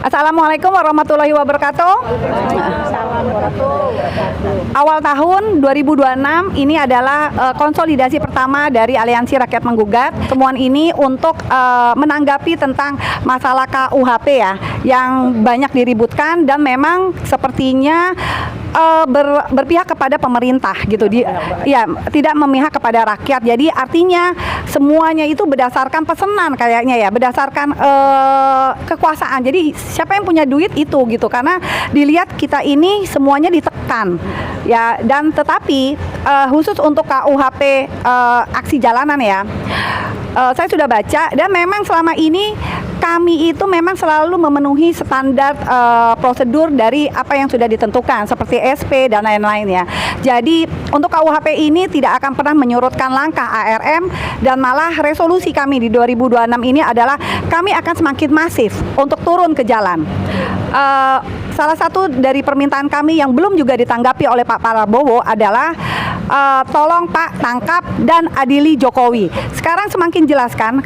Assalamualaikum warahmatullahi wabarakatuh. Awal tahun 2026 ini adalah konsolidasi pertama dari Aliansi Rakyat Menggugat. Temuan ini untuk menanggapi tentang masalah KUHP ya, yang banyak diributkan dan memang sepertinya berpihak kepada pemerintah gitu, ya tidak memihak kepada rakyat. Jadi artinya semuanya itu berdasarkan pesanan kayaknya ya, berdasarkan kekuasaan. Jadi siapa yang punya duit itu gitu, karena dilihat kita ini semuanya ditekan ya. Dan tetapi khusus untuk KUHP aksi jalanan ya, saya sudah baca dan memang selama ini kami itu memang selalu memenuhi standar prosedur dari apa yang sudah ditentukan seperti SP dan lain-lain ya. Jadi untuk KUHP ini tidak akan pernah menyurutkan langkah ARM, dan malah resolusi kami di 2026 ini adalah kami akan semakin masif untuk turun ke jalan. Salah satu dari permintaan kami yang belum juga ditanggapi oleh Pak Prabowo adalah tolong Pak tangkap dan adili Jokowi. Sekarang semakin jelaskan,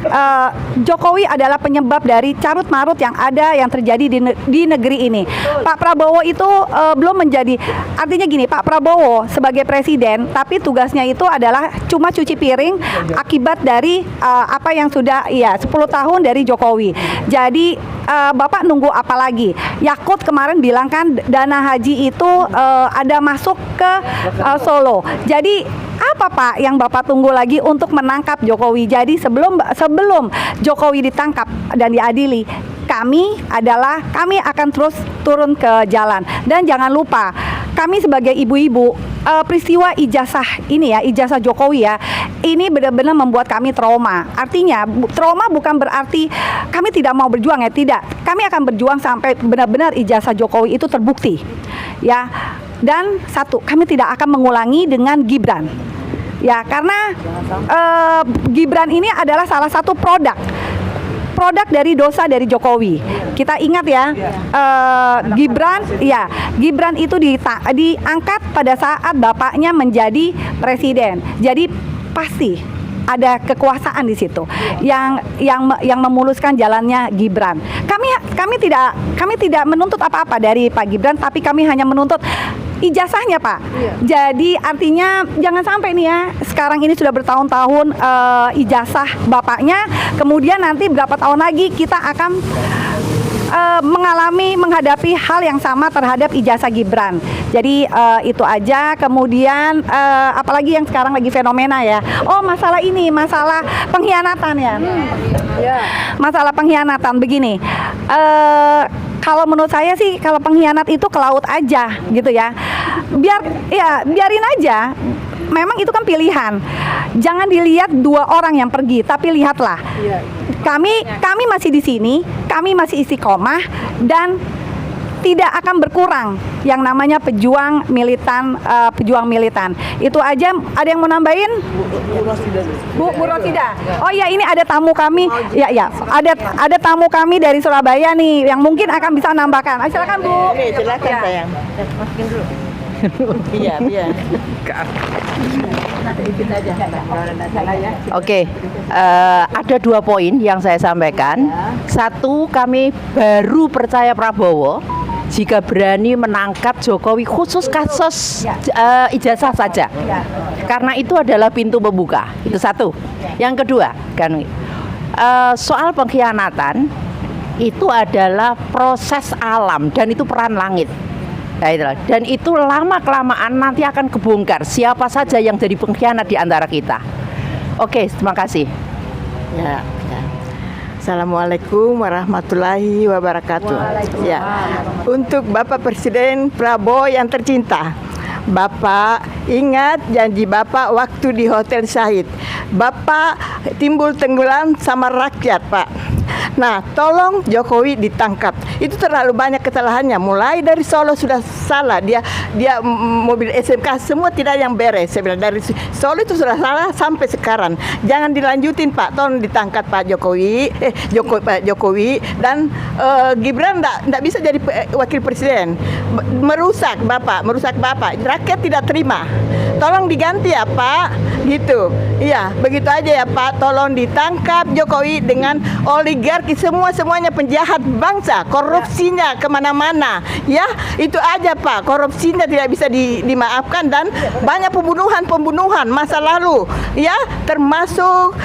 Jokowi adalah penyebab dari carut-marut yang ada yang terjadi di negeri ini. Pak Prabowo itu belum menjadi, artinya gini, Pak Prabowo sebagai presiden, tapi tugasnya itu adalah cuma cuci piring akibat dari apa yang sudah 10 tahun dari Jokowi. Jadi Bapak nunggu apa lagi? Yakut kemarin bilang kan dana haji itu ada masuk ke Solo. Jadi apa Pak yang Bapak tunggu lagi untuk menangkap Jokowi? Jadi sebelum Jokowi ditangkap dan diadili, kami akan terus turun ke jalan. Dan jangan lupa, kami sebagai ibu-ibu, peristiwa ijazah ini ya, ijazah Jokowi ya, ini benar-benar membuat kami trauma. Artinya trauma bukan berarti kami tidak mau berjuang ya, tidak. Kami akan berjuang sampai benar-benar ijazah Jokowi itu terbukti ya. Dan satu, kami tidak akan mengulangi dengan Gibran ya, karena Gibran ini adalah salah satu produk dari dosa dari Jokowi. Kita ingat ya, Gibran itu diangkat pada saat bapaknya menjadi presiden. Jadi pasti ada kekuasaan di situ yang memuluskan jalannya Gibran. Kami tidak menuntut apa-apa dari Pak Gibran, tapi kami hanya menuntut ijazahnya Pak. Jadi artinya jangan sampai nih ya, sekarang ini sudah bertahun-tahun ijazah bapaknya, kemudian nanti berapa tahun lagi kita akan menghadapi hal yang sama terhadap ijazah Gibran. Jadi itu aja. Kemudian apalagi yang sekarang lagi fenomena ya, masalah pengkhianatan ya. Masalah pengkhianatan begini, kalau menurut saya sih, kalau pengkhianat itu ke laut aja gitu ya. Biarin aja. Memang itu kan pilihan. Jangan dilihat dua orang yang pergi, tapi lihatlah. Kami masih di sini, kami masih istiqomah dan tidak akan berkurang yang namanya pejuang militan. Itu aja. Ada yang mau nambahin? Bu Rosida. Oh ya, ini ada tamu kami. Ya. Ada tamu kami dari Surabaya nih yang mungkin akan bisa nambahkan. Silakan Bu. Silakan sayang. Masukin dulu. Iya. Oke, ada 2 poin yang saya sampaikan. Satu, kami baru percaya Prabowo jika berani menangkap Jokowi khusus kasus ijazah saja, karena itu adalah pintu pembuka. Itu satu. Yang kedua, kan soal pengkhianatan itu adalah proses alam dan itu peran langit. Dan itu lama-kelamaan nanti akan kebongkar siapa saja yang jadi pengkhianat di antara kita. Oke, terima kasih. Ya. Assalamualaikum warahmatullahi wabarakatuh. Ya, untuk Bapak Presiden Prabowo yang tercinta, Bapak ingat janji Bapak waktu di Hotel Syahid. Bapak timbul tenggelam sama rakyat, Pak. Nah, tolong Jokowi ditangkap. Itu terlalu banyak kesalahannya. Mulai dari Solo sudah salah. Dia mobil SMK semua tidak yang beres. Saya bilang dari Solo itu sudah salah sampai sekarang. Jangan dilanjutin Pak. Tolong ditangkap Pak Jokowi dan Gibran enggak bisa jadi wakil presiden. Merusak Bapak. Rakyat tidak terima. Tolong diganti ya Pak. Gitu. Iya, begitu aja ya Pak. Tolong ditangkap Jokowi dengan oligarki oligarki semuanya penjahat bangsa, korupsinya kemana-mana, ya itu aja Pak, korupsinya tidak bisa dimaafkan dan banyak pembunuhan masa lalu, ya termasuk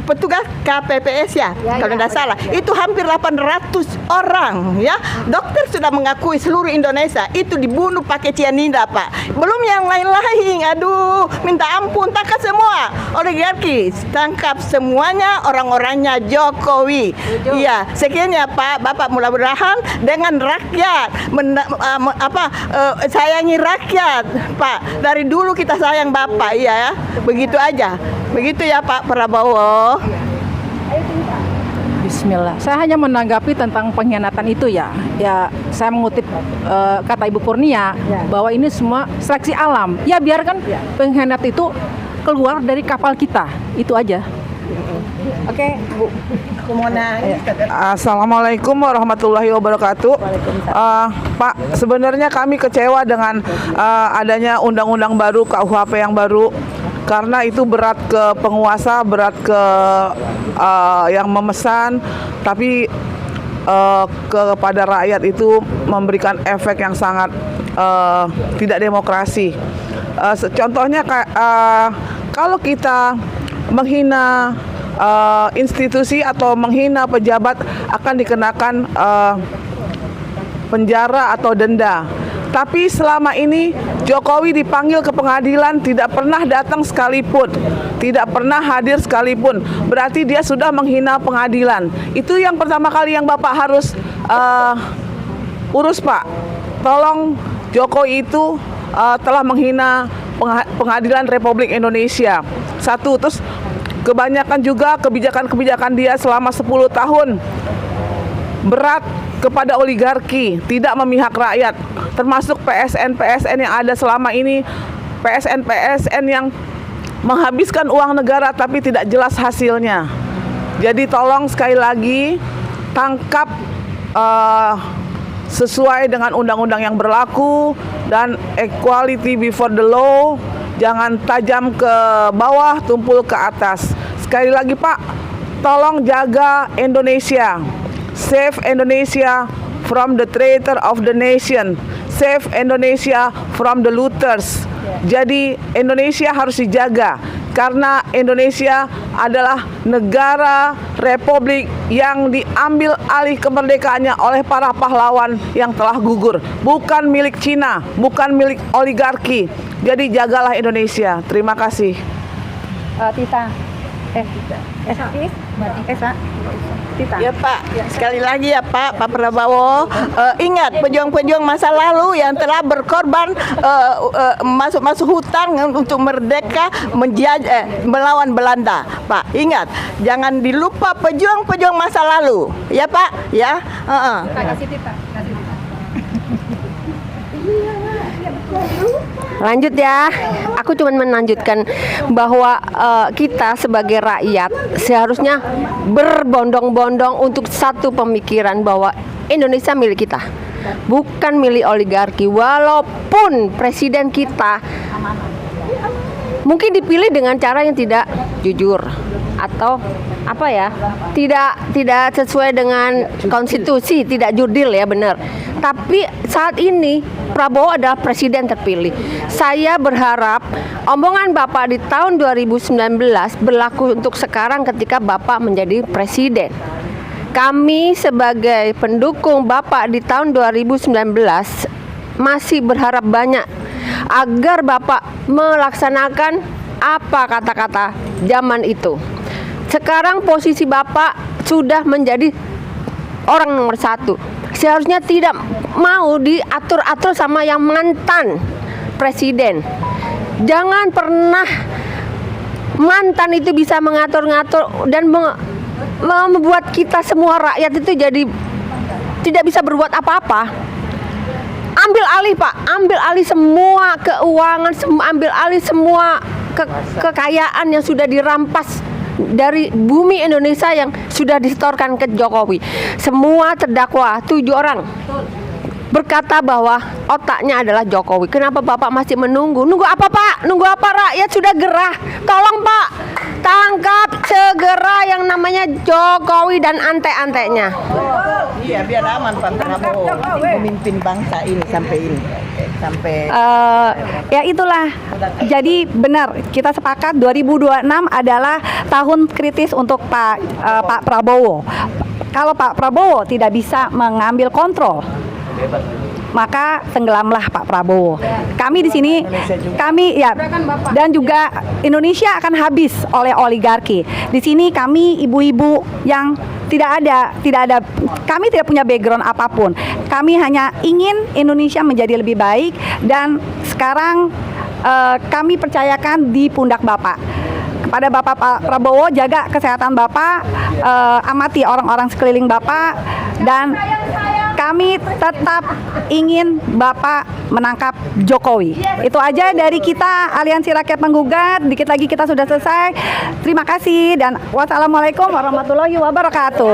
petugas KPPS ya, kalau tidak salah itu hampir 800 orang, ya dokter sudah mengakui seluruh Indonesia itu dibunuh pakai cyanida Pak, belum yang lain-lain. Aduh, minta ampun, tangkap semua oligarki, tangkap semuanya orang-orangnya Jokowi. Iya, sekian ya Pak, Bapak mudah-mudahan dengan rakyat sayangi rakyat Pak, dari dulu kita sayang Bapak, iya ya, begitu aja, begitu ya Pak Prabowo. Bismillah. Saya hanya menanggapi tentang pengkhianatan itu ya. Ya, saya mengutip kata Ibu Kurnia bahwa ini semua seleksi alam. Ya biarkan pengkhianat itu keluar dari kapal kita. Itu aja. Oke, Bu. Assalamualaikum warahmatullahi wabarakatuh. Pak, sebenarnya kami kecewa dengan adanya undang-undang baru, KUHP yang baru, karena itu berat ke penguasa, berat ke yang memesan, tapi kepada rakyat itu memberikan efek yang sangat tidak demokrasi. Contohnya kalau kita menghina institusi atau menghina pejabat akan dikenakan penjara atau denda. Tapi selama ini Jokowi dipanggil ke pengadilan tidak pernah datang sekalipun, tidak pernah hadir sekalipun. Berarti dia sudah menghina pengadilan. Itu yang pertama kali yang Bapak harus urus Pak. Tolong, Jokowi itu telah menghina pengadilan Republik Indonesia. Satu, terus kebanyakan juga kebijakan-kebijakan dia selama 10 tahun berat kepada oligarki, tidak memihak rakyat, termasuk PSN yang ada selama ini, PSN yang menghabiskan uang negara tapi tidak jelas hasilnya. Jadi tolong sekali lagi tangkap sesuai dengan undang-undang yang berlaku dan equality before the law, jangan tajam ke bawah, tumpul ke atas. Sekali lagi Pak, tolong jaga Indonesia. Save Indonesia from the traitor of the nation. Save Indonesia from the looters. Jadi Indonesia harus dijaga karena Indonesia adalah negara republik yang diambil alih kemerdekaannya oleh para pahlawan yang telah gugur. Bukan milik Cina, bukan milik oligarki. Jadi jagalah Indonesia. Terima kasih. Ya Pak, sekali lagi ya Pak Prabowo, ingat pejuang-pejuang masa lalu yang telah berkorban masuk hutan untuk merdeka melawan Belanda. Pak, ingat, jangan dilupa pejuang-pejuang masa lalu, ya Pak, ya. Lanjut ya, aku cuma melanjutkan bahwa kita sebagai rakyat seharusnya berbondong-bondong untuk satu pemikiran bahwa Indonesia milik kita, bukan milik oligarki. Walaupun presiden kita mungkin dipilih dengan cara yang tidak jujur atau apa ya, tidak sesuai dengan konstitusi, tidak jurdil ya, benar. Tapi saat ini Prabowo adalah presiden terpilih. Saya berharap omongan Bapak di tahun 2019 berlaku untuk sekarang ketika Bapak menjadi presiden. Kami sebagai pendukung Bapak di tahun 2019 masih berharap banyak agar Bapak melaksanakan apa kata-kata zaman itu. Sekarang posisi Bapak sudah menjadi orang nomor 1. Seharusnya tidak mau diatur-atur sama yang mantan presiden. Jangan pernah mantan itu bisa mengatur-ngatur dan membuat kita semua rakyat itu jadi tidak bisa berbuat apa-apa. Ambil alih Pak, ambil alih semua keuangan, ambil alih semua kekayaan yang sudah dirampas dari bumi Indonesia yang sudah disetorkan ke Jokowi. Semua terdakwa 7 orang berkata bahwa otaknya adalah Jokowi. Kenapa Bapak masih menunggu? Nunggu apa Pak? Nunggu apa? Rakyat sudah gerah. Tolong Pak, Tangkap segera yang namanya Jokowi dan ante-antenya. Iya, biar aman Pak Prabowo memimpin bangsa ini sampai Ya itulah. Jadi benar kita sepakat 2026 adalah tahun kritis untuk Pak Prabowo. Kalau Pak Prabowo tidak bisa mengambil kontrol, maka tenggelamlah Pak Prabowo. Kami di sini, kami ya, dan juga Indonesia akan habis oleh oligarki. Di sini kami ibu-ibu yang tidak ada, kami tidak punya background apapun. Kami hanya ingin Indonesia menjadi lebih baik, dan sekarang kami percayakan di pundak Bapak. Kepada Bapak Pak Prabowo, jaga kesehatan Bapak, amati orang-orang sekeliling Bapak, dan kami tetap ingin Bapak menangkap Jokowi. Itu aja dari kita, Aliansi Rakyat Menggugat. Dikit lagi kita sudah selesai. Terima kasih dan wassalamualaikum warahmatullahi wabarakatuh.